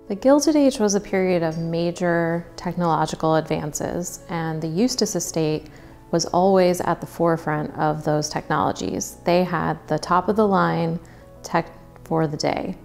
The Gilded Age was a period of major technological advances, and the Eustis estate was always at the forefront of those technologies. They had the top-of-the-line tech for the day.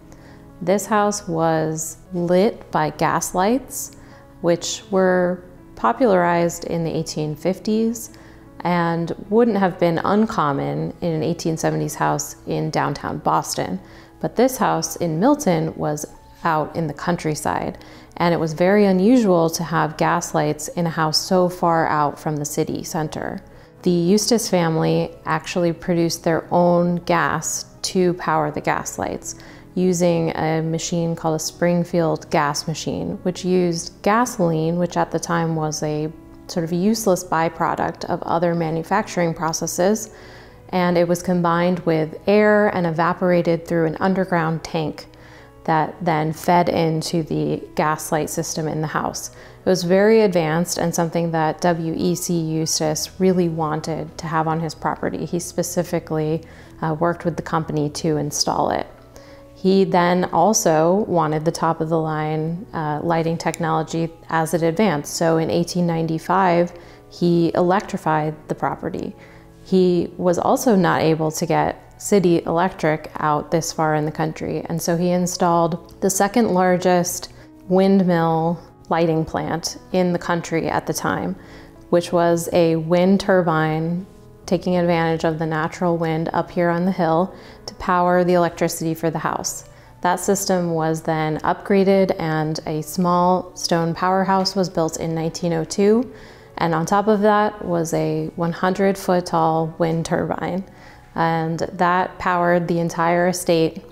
This house was lit by gas lights, which were popularized in the 1850s and wouldn't have been uncommon in an 1870s house in downtown Boston. But this house in Milton was out in the countryside, and it was very unusual to have gas lights in a house so far out from the city center. The Eustis family actually produced their own gas to power the gas lights, using a machine called a Springfield gas machine, which used gasoline, which at the time was a sort of useless byproduct of other manufacturing processes, and it was combined with air and evaporated through an underground tank that then fed into the gas light system in the house. It was very advanced and something that W.E.C. Eustis really wanted to have on his property. He specifically worked with the company to install it. He then also wanted the top-of-the-line lighting technology as it advanced. So in 1895, he electrified the property. He was also not able to get city electric out this far in the country, and so he installed the second largest windmill lighting plant in the country at the time, which was a wind turbine taking advantage of the natural wind up here on the hill to power the electricity for the house. That system was then upgraded, and a small stone powerhouse was built in 1902, and on top of that was a 100-foot tall wind turbine. And that powered the entire estate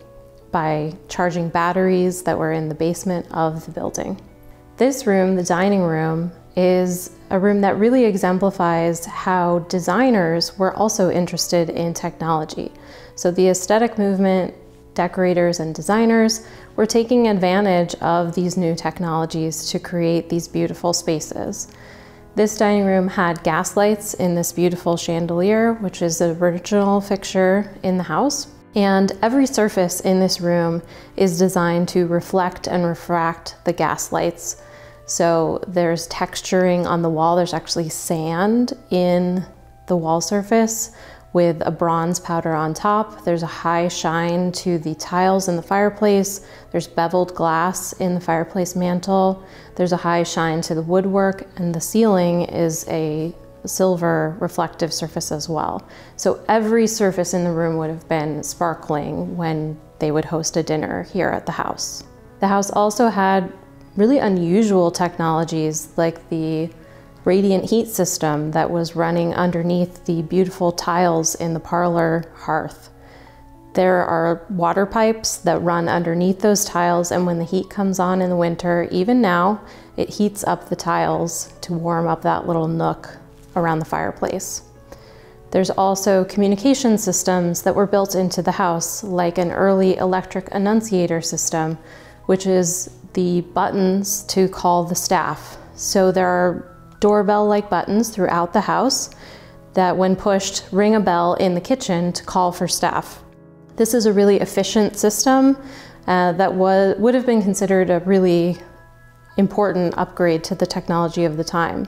by charging batteries that were in the basement of the building. This room, the dining room, is a room that really exemplifies how designers were also interested in technology. So the aesthetic movement, decorators and designers were taking advantage of these new technologies to create these beautiful spaces. This dining room had gas lights in this beautiful chandelier, which is the original fixture in the house. And every surface in this room is designed to reflect and refract the gas lights. So there's texturing on the wall. There's actually sand in the wall surface with a bronze powder on top. There's a high shine to the tiles in the fireplace. There's beveled glass in the fireplace mantle. There's a high shine to the woodwork, and the ceiling is a silver reflective surface as well. So every surface in the room would have been sparkling when they would host a dinner here at the house. The house also had really unusual technologies like the radiant heat system that was running underneath the beautiful tiles in the parlor hearth. There are water pipes that run underneath those tiles, and when the heat comes on in the winter, even now, it heats up the tiles to warm up that little nook around the fireplace. There's also communication systems that were built into the house, like an early electric annunciator system, which is the buttons to call the staff. So there are doorbell-like buttons throughout the house that, when pushed, ring a bell in the kitchen to call for staff. This is a really efficient system that would have been considered a really important upgrade to the technology of the time.